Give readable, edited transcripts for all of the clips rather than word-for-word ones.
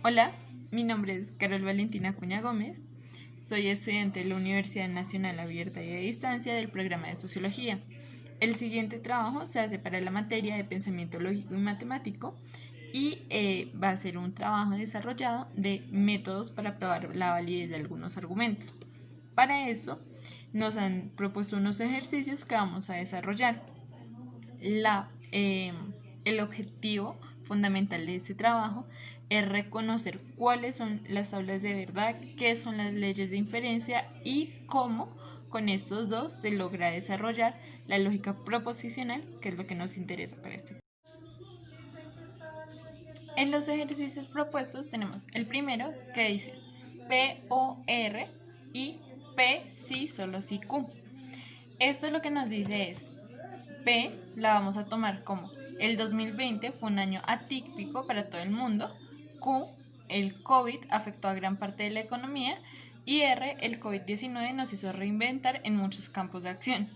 Hola, mi nombre es Carol Valentina Acuña Gómez, soy estudiante de la Universidad Nacional Abierta y a Distancia del programa de Sociología. El siguiente trabajo se hace para la materia de pensamiento lógico y matemático y va a ser un trabajo desarrollado de métodos para probar la validez de algunos argumentos. Para eso nos han propuesto unos ejercicios que vamos a desarrollar. El objetivo fundamental de este trabajo es reconocer cuáles son las tablas de verdad, qué son las leyes de inferencia y cómo con estos dos se logra desarrollar la lógica proposicional, que es lo que nos interesa para este. En los ejercicios propuestos tenemos el primero que dice POR y P sí solo sí Q. Esto lo que nos dice es P la vamos a tomar como el 2020 fue un año atípico para todo el mundo, Q, el COVID afectó a gran parte de la economía y R, el COVID-19 nos hizo reinventar en muchos campos de acción.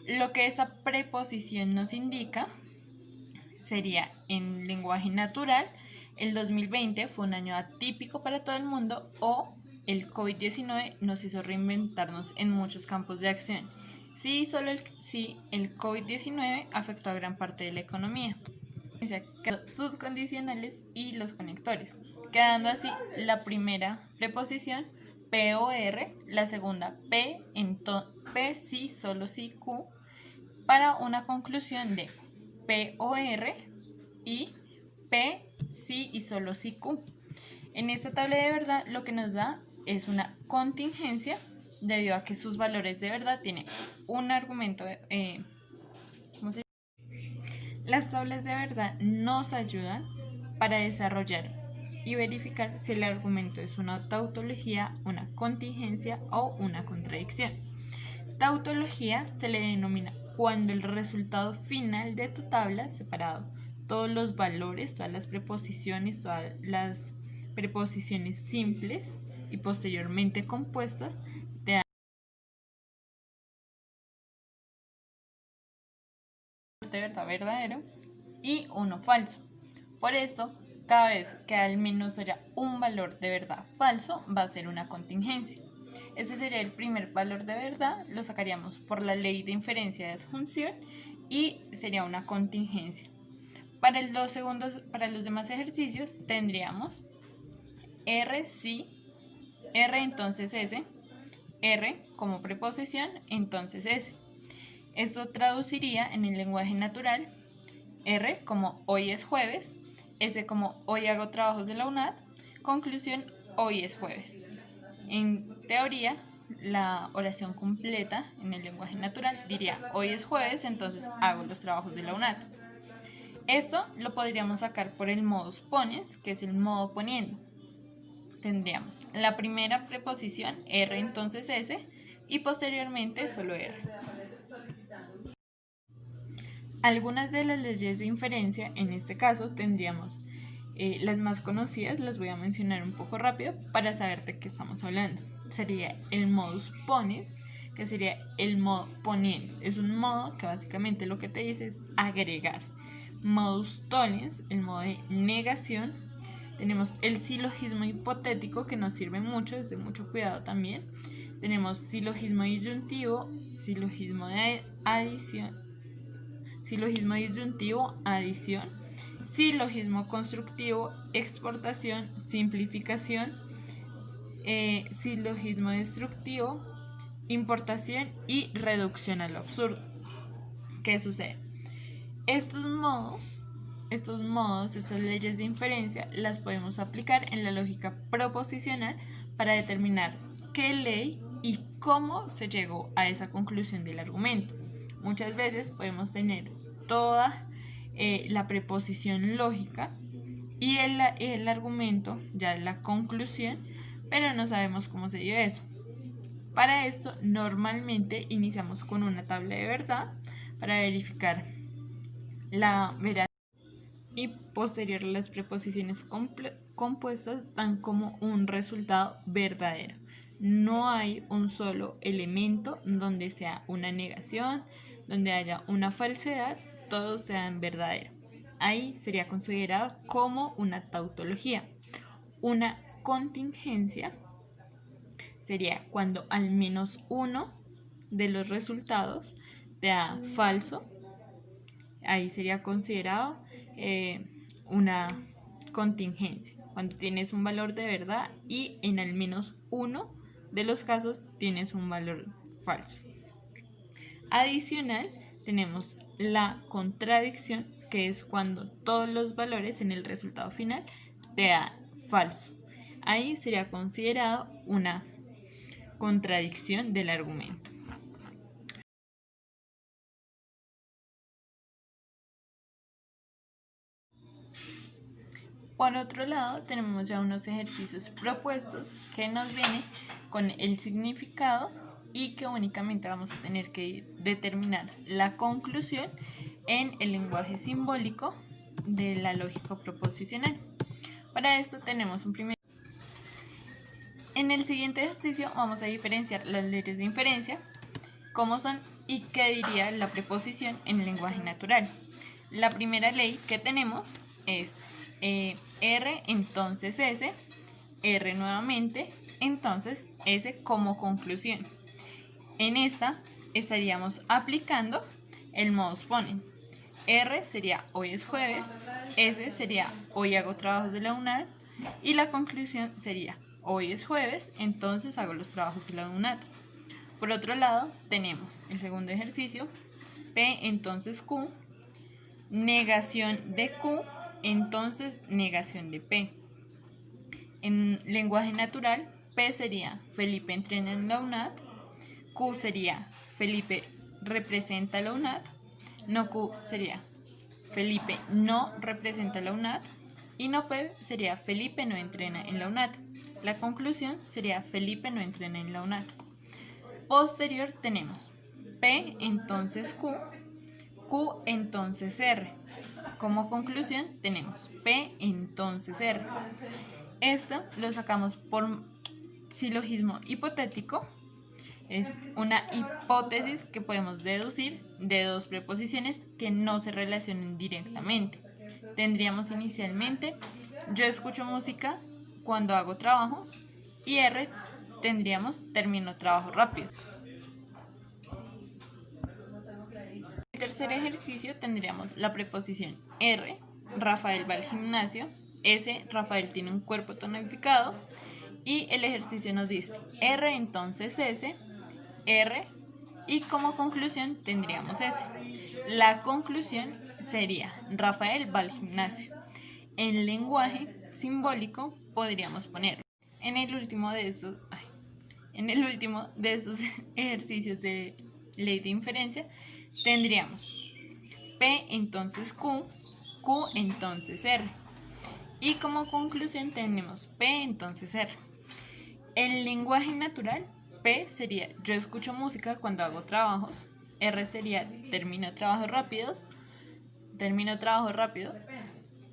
Lo que esta preposición nos indica sería en lenguaje natural, el 2020 fue un año atípico para todo el mundo o el COVID-19 nos hizo reinventarnos en muchos campos de acción. Sí, el COVID-19 afectó a gran parte de la economía. Sus condicionales y los conectores, quedando así la primera preposición POR, la segunda P sí, solo sí Q, para una conclusión de POR y P sí y solo sí Q. En esta tabla de verdad lo que nos da es una contingencia debido a que sus valores de verdad tienen un argumento. Las tablas de verdad nos ayudan para desarrollar y verificar si el argumento es una tautología, una contingencia o una contradicción. Tautología se le denomina cuando el resultado final de tu tabla, separado todos los valores, todas las preposiciones simples y posteriormente compuestas, te dan de verdad verdadero y uno falso. Por esto, cada vez que al menos haya un valor de verdad falso, va a ser una contingencia. Ese sería el primer valor de verdad, lo sacaríamos por la ley de inferencia de adjunción y sería una contingencia. Para los demás ejercicios tendríamos R sí, R entonces S, R como preposición, entonces S. Esto traduciría en el lenguaje natural R como hoy es jueves, S como hoy hago trabajos de la UNAD, conclusión hoy es jueves. En teoría, la oración completa en el lenguaje natural diría hoy es jueves, entonces hago los trabajos de la UNAD. Esto lo podríamos sacar por el modus ponens, que es el modo poniendo. Tendríamos la primera preposición R entonces S y posteriormente solo R. Algunas de las leyes de inferencia, en este caso tendríamos las más conocidas, las voy a mencionar un poco rápido para saber de qué estamos hablando. Sería el modus ponens, que sería el modo poniendo. Es un modo que básicamente lo que te dice es agregar. Modus tollens, el modo de negación. Tenemos el silogismo hipotético, que nos sirve mucho, es de mucho cuidado también. Tenemos silogismo disyuntivo, silogismo de adición, silogismo disyuntivo, adición, silogismo constructivo, exportación, simplificación, silogismo destructivo, importación y reducción al absurdo. ¿Qué sucede? Estas leyes de inferencia las podemos aplicar en la lógica proposicional para determinar qué ley y cómo se llegó a esa conclusión del argumento. Muchas veces podemos tener toda la preposición lógica y el argumento, ya la conclusión, pero no sabemos cómo se dio eso. Para esto, normalmente iniciamos con una tabla de verdad para verificar la veracidad y posterior las preposiciones compuestas dan como un resultado verdadero. No hay un solo elemento donde sea una negación, donde haya una falsedad, todos sean verdadero. Ahí sería considerado como una tautología. Una contingencia sería cuando al menos uno de los resultados te da falso. Ahí sería considerado una contingencia, cuando tienes un valor de verdad y en al menos uno de los casos tienes un valor falso. Adicional, tenemos la contradicción, que es cuando todos los valores en el resultado final te da falso. Ahí sería considerado una contradicción del argumento. Por otro lado, tenemos ya unos ejercicios propuestos que nos vienen con el significado y que únicamente vamos a tener que determinar la conclusión en el lenguaje simbólico de la lógica proposicional. Para esto tenemos un primer. En el siguiente ejercicio vamos a diferenciar las leyes de inferencia, cómo son y qué diría la preposición en el lenguaje natural. La primera ley que tenemos es R, entonces S, R nuevamente, entonces S como conclusión. En esta estaríamos aplicando el modus ponens. R sería hoy es jueves, S sería hoy hago trabajos de la UNAD y la conclusión sería hoy es jueves, entonces hago los trabajos de la UNAD. Por otro lado, tenemos el segundo ejercicio, P entonces Q, negación de Q, entonces negación de P. En lenguaje natural, P sería Felipe entrena en la UNAD, Q sería Felipe representa la UNAD, no Q sería Felipe no representa la UNAD y no P sería Felipe no entrena en la UNAD. La conclusión sería Felipe no entrena en la UNAD. Posterior tenemos P entonces Q, Q entonces R. Como conclusión tenemos P entonces R. Esto lo sacamos por silogismo hipotético. Es una hipótesis que podemos deducir de dos preposiciones que no se relacionen directamente. Tendríamos inicialmente yo escucho música cuando hago trabajos y R tendríamos termino trabajo rápido. En el tercer ejercicio tendríamos la preposición R, Rafael va al gimnasio, S, Rafael tiene un cuerpo tonificado y el ejercicio nos dice R entonces S, R y como conclusión tendríamos S. La conclusión sería Rafael va al gimnasio. En lenguaje simbólico podríamos poner en el último de estos ejercicios de ley de inferencia tendríamos P entonces Q, Q entonces R y como conclusión tenemos P entonces R. En lenguaje natural, P sería yo escucho música cuando hago trabajos, R sería termino trabajos rápido,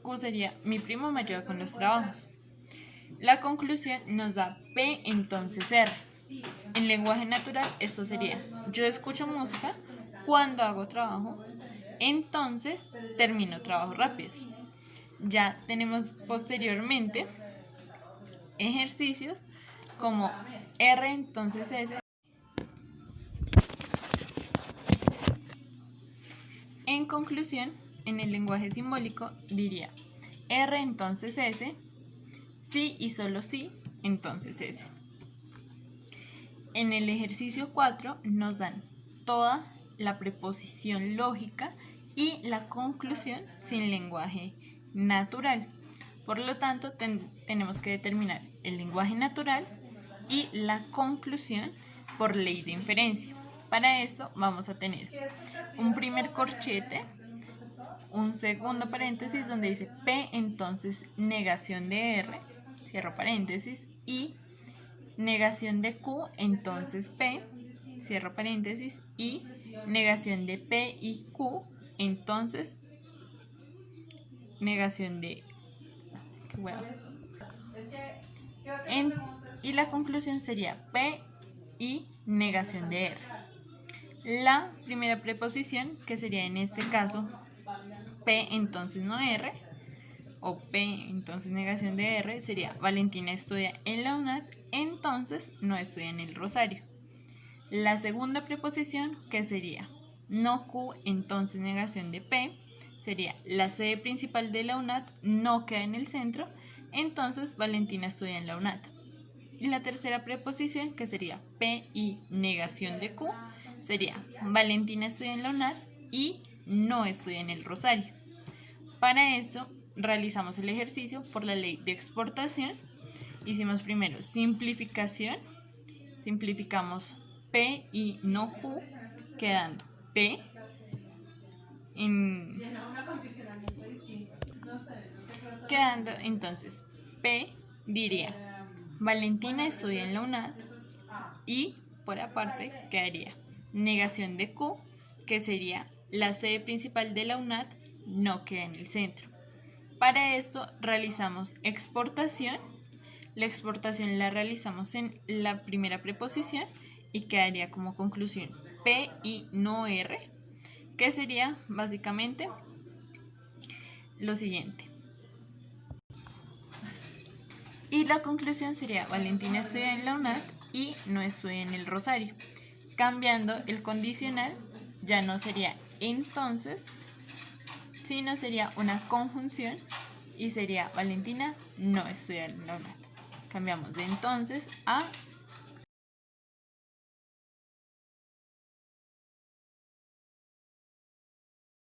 Q sería mi primo me ayuda con los trabajos. La conclusión nos da P entonces R. En lenguaje natural esto sería yo escucho música cuando hago trabajo, entonces termino trabajos rápidos. Ya tenemos posteriormente ejercicios como R entonces S. En conclusión, en el lenguaje simbólico diría R entonces S, sí y solo sí, entonces S. En el ejercicio 4 nos dan toda la preposición lógica y la conclusión sin lenguaje natural. Por lo tanto, tenemos que determinar el lenguaje natural y la conclusión por ley de inferencia. Para eso vamos a tener un primer corchete, un segundo paréntesis donde dice P entonces negación de R, cierro paréntesis, y negación de Q entonces P, cierro paréntesis, y negación de P y Q entonces negación de y la conclusión sería P y negación de R. La primera preposición, que sería en este caso P entonces no R, o P, entonces negación de R, sería Valentina estudia en la UNAD, entonces no estudia en el Rosario. La segunda preposición, que sería no Q, entonces negación de P, sería la sede principal de la UNAD no queda en el centro, entonces Valentina estudia en la UNAD. Y la tercera preposición, que sería P y negación de Q, sería Valentina estudia en la UNAD y no estudia en el Rosario. Para esto realizamos el ejercicio por la ley de exportación. Hicimos primero simplificación, simplificamos P y no Q, quedando P quedando entonces P diría Valentina estudia en la UNAD y por aparte quedaría negación de Q, que sería la sede principal de la UNAD no queda en el centro. Para esto realizamos exportación. La exportación la realizamos en la primera preposición y quedaría como conclusión P y no R, que sería básicamente lo siguiente. Y la conclusión sería Valentina estudia en la UNAD y no estudia en el Rosario. Cambiando el condicional, ya no sería entonces, sino sería una conjunción y sería Valentina no estudia en la UNAD. Cambiamos de entonces a